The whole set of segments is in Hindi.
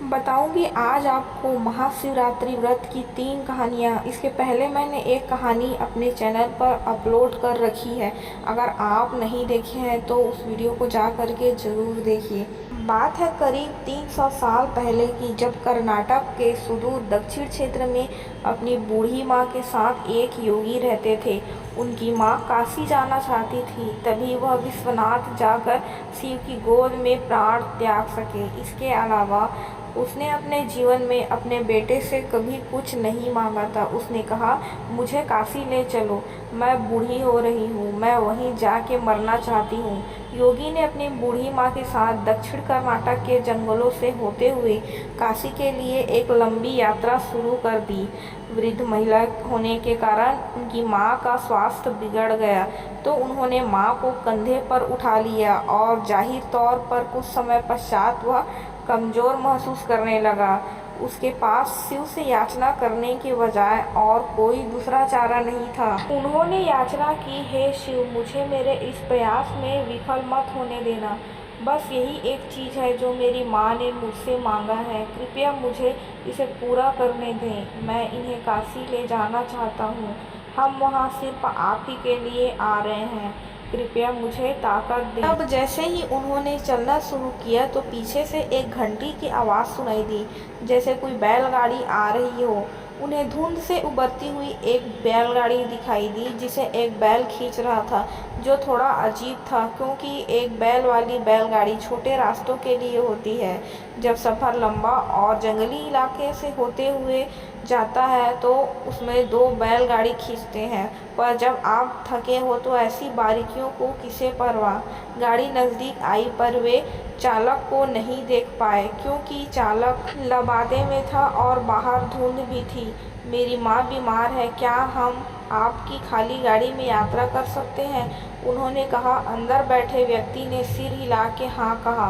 बताऊंगी आज आपको महाशिवरात्रि व्रत की 3 कहानियाँ। इसके पहले मैंने एक कहानी अपने चैनल पर अपलोड कर रखी है। अगर आप नहीं देखे हैं तो उस वीडियो को जा कर के ज़रूर देखिए। बात है करीब 300 साल पहले की, जब कर्नाटक के सुदूर दक्षिण क्षेत्र में अपनी बूढ़ी माँ के साथ एक योगी रहते थे। उनकी माँ काशी जाना चाहती थी, तभी वह विश्वनाथ जाकर शिव की गोद में प्राण त्याग सके। इसके अलावा उसने अपने जीवन में अपने बेटे से कभी कुछ नहीं मांगा था। उसने कहा, मुझे काशी ले चलो, मैं बूढ़ी हो रही हूँ, मैं वहीं जाके मरना चाहती हूँ। योगी ने अपनी बूढ़ी माँ के साथ दक्षिण कर्नाटक के जंगलों से होते हुए काशी के लिए एक लंबी यात्रा शुरू कर दी। वृद्ध महिला होने के कारण उनकी माँ का स्वास्थ्य बिगड़ गया, तो उन्होंने माँ को कंधे पर उठा लिया और जाहिर तौर पर कुछ समय पश्चात वह कमज़ोर महसूस करने लगा। उसके पास शिव से याचना करने के बजाय और कोई दूसरा चारा नहीं था। उन्होंने याचना की, हे शिव, मुझे मेरे इस प्रयास में विफल मत होने देना। बस यही एक चीज़ है जो मेरी माँ ने मुझसे मांगा है। कृपया मुझे इसे पूरा करने दें। मैं इन्हें काशी ले जाना चाहता हूँ। हम वहाँ सिर्फ आप ही के लिए आ रहे हैं। कृपया मुझे ताकत दें। तब जैसे ही उन्होंने चलना शुरू किया तो पीछे से एक घंटी की आवाज़ सुनाई दी, जैसे कोई बैलगाड़ी आ रही हो। उन्हें धुंध से उबरती हुई एक बैलगाड़ी दिखाई दी, जिसे एक बैल खींच रहा था, जो थोड़ा अजीब था क्योंकि एक बैल वाली बैलगाड़ी छोटे रास्तों के लिए होती है। जब सफ़र लंबा और जंगली इलाके से होते हुए जाता है तो उसमें 2 बैलगाड़ी खींचते हैं, पर जब आप थके हो तो ऐसी बारीकियों को किसे परवाह। गाड़ी नज़दीक आई पर वे चालक को नहीं देख पाए क्योंकि चालक लबादे में था और बाहर धुंध भी थी। मेरी माँ बीमार है, क्या हम आपकी खाली गाड़ी में यात्रा कर सकते हैं? उन्होंने कहा। अंदर बैठे व्यक्ति ने सिर हिला के हाँ कहा।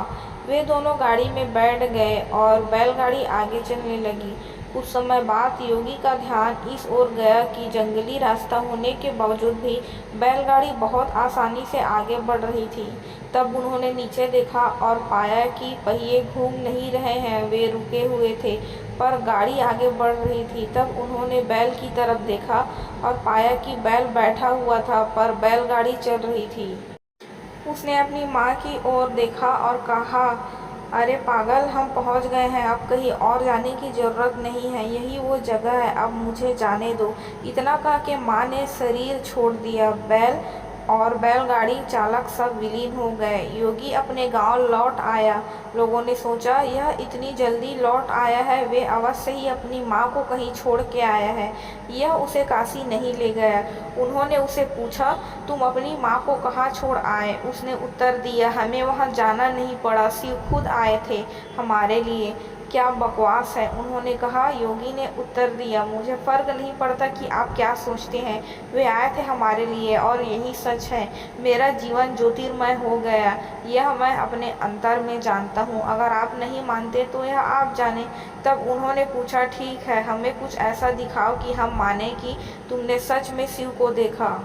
वे दोनों गाड़ी में बैठ गए और बैलगाड़ी आगे चलने लगी। कुछ समय बाद योगी का ध्यान इस ओर गया कि जंगली रास्ता होने के बावजूद भी बैलगाड़ी बहुत आसानी से आगे बढ़ रही थी। तब उन्होंने नीचे देखा और पाया कि पहिए घूम नहीं रहे हैं, वे रुके हुए थे, पर गाड़ी आगे बढ़ रही थी। तब उन्होंने बैल की तरफ देखा और पाया कि बैल बैठा हुआ था, पर बैलगाड़ी चल रही थी। उसने अपनी माँ की ओर देखा और कहा, अरे पागल, हम पहुँच गए हैं, अब कहीं और जाने की ज़रूरत नहीं है, यही वो जगह है, अब मुझे जाने दो। इतना कह के माँ ने शरीर छोड़ दिया। बैल और बैलगाड़ी चालक सब विलीन हो गए। योगी अपने गांव लौट आया। लोगों ने सोचा, यह इतनी जल्दी लौट आया है, वे अवश्य ही अपनी माँ को कहीं छोड़ के आया है, यह उसे काशी नहीं ले गया। उन्होंने उसे पूछा, तुम अपनी माँ को कहाँ छोड़ आए? उसने उत्तर दिया, हमें वहाँ जाना नहीं पड़ा, शिव खुद आए थे हमारे लिए। क्या बकवास है, उन्होंने कहा। योगी ने उत्तर दिया, मुझे फ़र्क नहीं पड़ता कि आप क्या सोचते हैं, वे आए थे हमारे लिए और यही सच है। मेरा जीवन ज्योतिर्मय हो गया, यह मैं अपने अंतर में जानता हूँ। अगर आप नहीं मानते तो यह आप जाने। तब उन्होंने पूछा, ठीक है, हमें कुछ ऐसा दिखाओ कि हम माने कि तुमने सच में शिव को देखा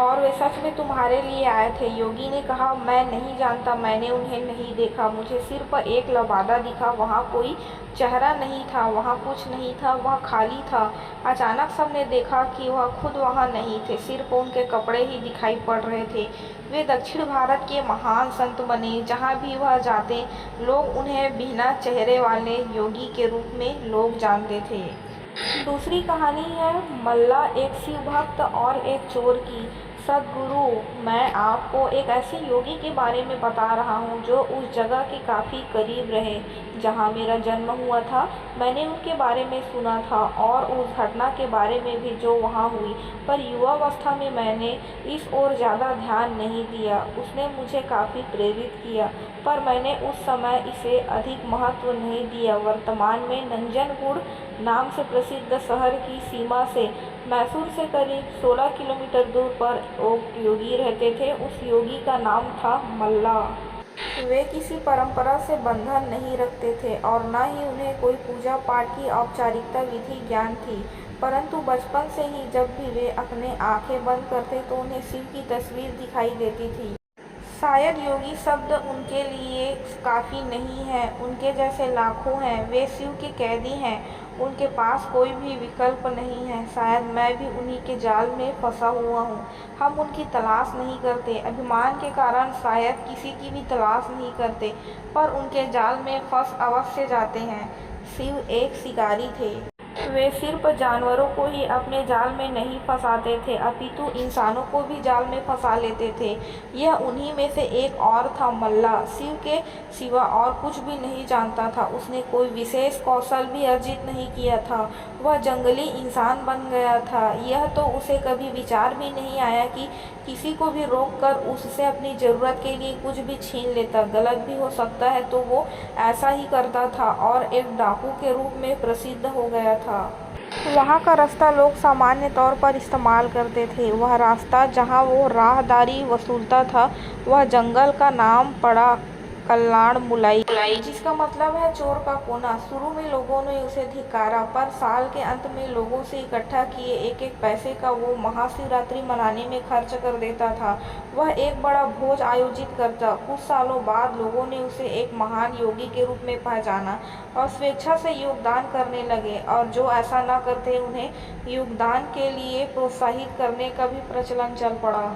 और वे सच में तुम्हारे लिए आए थे। योगी ने कहा, मैं नहीं जानता, मैंने उन्हें नहीं देखा, मुझे सिर्फ एक लबादा दिखा, वहाँ कोई चेहरा नहीं था, वहाँ कुछ नहीं था, वह खाली था। अचानक सबने देखा कि वह खुद वहाँ नहीं थे, सिर्फ उनके कपड़े ही दिखाई पड़ रहे थे। वे दक्षिण भारत के महान संत बने। जहाँ भी वह जाते, लोग उन्हें बिना चेहरे वाले योगी के रूप में लोग जानते थे। दूसरी कहानी है मल्ला, एक शिव भक्त और एक चोर की। सद्गुरु, मैं आपको एक ऐसे योगी के बारे में बता रहा हूँ जो उस जगह के काफ़ी करीब रहे जहाँ मेरा जन्म हुआ था। मैंने उनके बारे में सुना था और उस घटना के बारे में भी जो वहाँ हुई, पर युवावस्था में मैंने इस ओर ज़्यादा ध्यान नहीं दिया। उसने मुझे काफ़ी प्रेरित किया, पर मैंने उस समय इसे अधिक महत्व नहीं दिया। वर्तमान में नंजनगुड़ नाम से प्रसिद्ध शहर की सीमा से मैसूर से करीब 16 किलोमीटर दूर पर एक योगी रहते थे। उस योगी का नाम था मल्ला। वे किसी परंपरा से बंधन नहीं रखते थे और न ही उन्हें कोई पूजा पाठ की औपचारिकता विधि ज्ञान थी, परंतु बचपन से ही जब भी वे अपने आंखें बंद करते तो उन्हें शिव की तस्वीर दिखाई देती थी। शायद योगी शब्द उनके लिए काफ़ी नहीं है। उनके जैसे लाखों हैं, वे शिव के कैदी हैं, उनके पास कोई भी विकल्प नहीं है। शायद मैं भी उन्हीं के जाल में फंसा हुआ हूँ। हम उनकी तलाश नहीं करते, अभिमान के कारण शायद किसी की भी तलाश नहीं करते, पर उनके जाल में फंस अवश्य जाते हैं। शिव एक शिकारी थे। वे सिर्फ जानवरों को ही अपने जाल में नहीं फंसाते थे, अपितु इंसानों को भी जाल में फंसा लेते थे। यह उन्हीं में से एक और था, मल्ला। शिव के सिवा और कुछ भी नहीं जानता था। उसने कोई विशेष कौशल भी अर्जित नहीं किया था। वह जंगली इंसान बन गया था। यह तो उसे कभी विचार भी नहीं आया कि किसी को भी रोककर उससे अपनी ज़रूरत के लिए कुछ भी छीन लेता। गलत भी हो सकता है, तो वो ऐसा ही करता था और एक डाकू के रूप में प्रसिद्ध हो गया था। वहाँ का रास्ता लोग सामान्य तौर पर इस्तेमाल करते थे। वह रास्ता जहाँ वो राहदारी वसूलता था, वह जंगल का नाम पड़ा कल्याण मुलाई, जिसका मतलब है चोर का कोना। शुरू में लोगों ने उसे धिक्कारा, पर साल के अंत में लोगों से इकट्ठा किए एक एक पैसे का वो महाशिवरात्रि मनाने में खर्च कर देता था। वह एक बड़ा भोज आयोजित करता। कुछ सालों बाद लोगों ने उसे एक महान योगी के रूप में पहचाना और स्वेच्छा से योगदान करने लगे, और जो ऐसा न करते उन्हें योगदान के लिए प्रोत्साहित करने का भी प्रचलन चल पड़ा।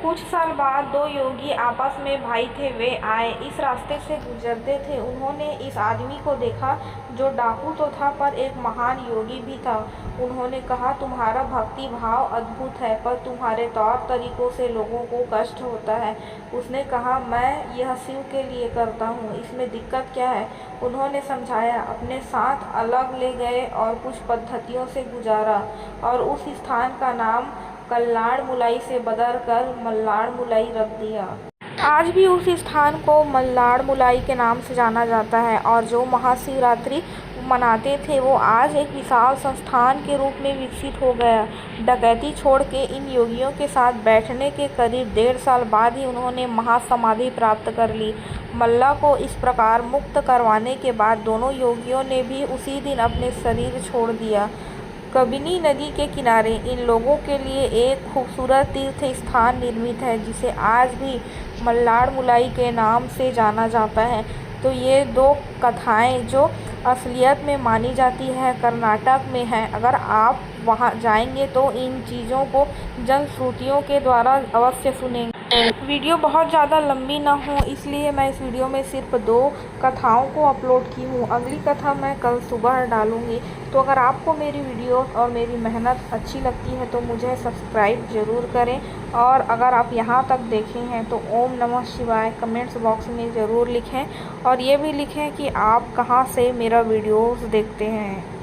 कुछ साल बाद दो योगी आपस में भाई थे। वे आए, इस रास्ते से गुजरते थे। उन्होंने इस आदमी को देखा जो डाकू तो था, पर एक महान योगी भी था। उन्होंने कहा, तुम्हारा भक्ति भाव अद्भुत है, पर तुम्हारे तौर तरीकों से लोगों को कष्ट होता है। उसने कहा, मैं यह शिव के लिए करता हूँ, इसमें दिक्कत क्या है? उन्होंने समझाया, अपने साथ अलग ले गए और कुछ पद्धतियों से गुजारा, और उस स्थान का नाम कल्याण मुलाई से बदलकर मल्लाड़ मुलाई रख दिया। आज भी उस स्थान को मल्लाड़ मुलाई के नाम से जाना जाता है, और जो महाशिवरात्रि मनाते थे वो आज एक विशाल संस्थान के रूप में विकसित हो गया। डकैती छोड़ के इन योगियों के साथ बैठने के करीब 1.5 साल बाद ही उन्होंने महासमाधि प्राप्त कर ली। मल्ला को इस प्रकार मुक्त करवाने के बाद दोनों योगियों ने भी उसी दिन अपने शरीर छोड़ दिया। कबिनी नदी के किनारे इन लोगों के लिए एक खूबसूरत तीर्थ स्थान निर्मित है, जिसे आज भी मल्लाड़ मुलाई के नाम से जाना जाता है। तो ये दो कथाएं जो असलियत में मानी जाती है, कर्नाटक में हैं। अगर आप वहां जाएंगे तो इन चीज़ों को जनश्रुतियों के द्वारा अवश्य सुनेंगे। वीडियो बहुत ज़्यादा लंबी ना हो, इसलिए मैं इस वीडियो में सिर्फ 2 कथाओं को अपलोड की हूँ। अगली कथा मैं कल सुबह डालूँगी। तो अगर आपको मेरी वीडियो और मेरी मेहनत अच्छी लगती है तो मुझे सब्सक्राइब ज़रूर करें, और अगर आप यहाँ तक देखे हैं तो ओम नमः शिवाय कमेंट्स बॉक्स में ज़रूर लिखें, और ये भी लिखें कि आप कहाँ से मेरा वीडियोज़ देखते हैं।